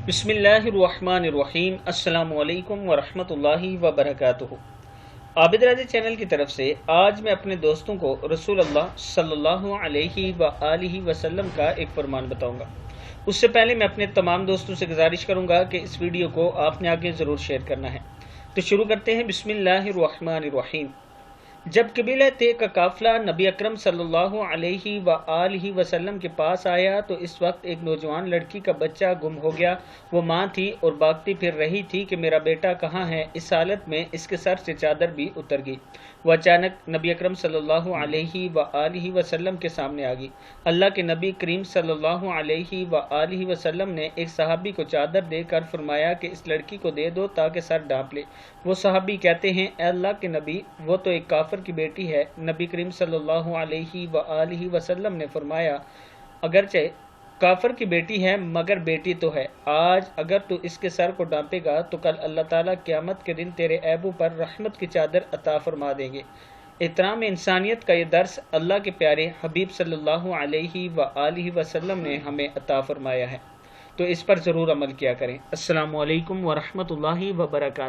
बिस्मिल्लाहिर्रहमानिर्रहीम। अस्सलामु अलैकुम वरहमतुल्लाहि वबरकातुहू। आबिद राजा चैनल की तरफ से आज मैं अपने दोस्तों को रसूल अल्लाह सल्लल्लाहु अलैहि व आलिहि वसल्लम का एक फरमान बताऊंगा। उससे पहले मैं अपने तमाम दोस्तों से गुजारिश करूंगा कि इस वीडियो को आपने आगे ज़रूर शेयर करना है। तो शुरू करते हैं। बिस्मिल्लाहिर्रहमानिर्रहीम। जब कबीला ते का काफिला नबी अकरम सल्लल्लाहु अलैहि व आलिहि वसल्लम के पास आया तो इस वक्त एक नौजवान लड़की का बच्चा गुम हो गया। वो माँ थी और भागती फिर रही थी कि मेरा बेटा कहाँ है। इस हालत में इसके सर से चादर भी उतर गई। वो अचानक नबी अकरम सल्लल्लाहु अलैहि व आलिहि वसल्लम के सामने आ गई। अल्लाह के नबी करीम सल्लल्लाहु अलैहि व आलिहि वसल्लम ने एक सहाबी को चादर देकर फरमाया कि इस लड़की को दे दो ताकि सर ढांप ले। वो सहाबी कहते हैं, ए अल्लाह के नबी, वो तो एक काफिर की बेटी है। नबी करीम सल्लल्लाहु अलैहि व आलिहि वसल्लम ने फरमाया, अगरचे काफिर की बेटी है मगर बेटी तो है। आज अगर तू इसके सर को ढांपेगा तो कल अल्लाह ताला क़यामत के दिन तेरे ऐबों पर रहमत की चादर अता फरमा देंगे। एहतराम इंसानियत का ये दर्स अल्लाह के प्यारे हबीब सल्लल्लाहु अलैहि व आलिहि वसल्लम ने हमें अता फरमाया है, तो इस पर ज़रूर अमल किया करें। अस्सलामु अलैकुम व रहमतुल्लाहि व बरकातुहू।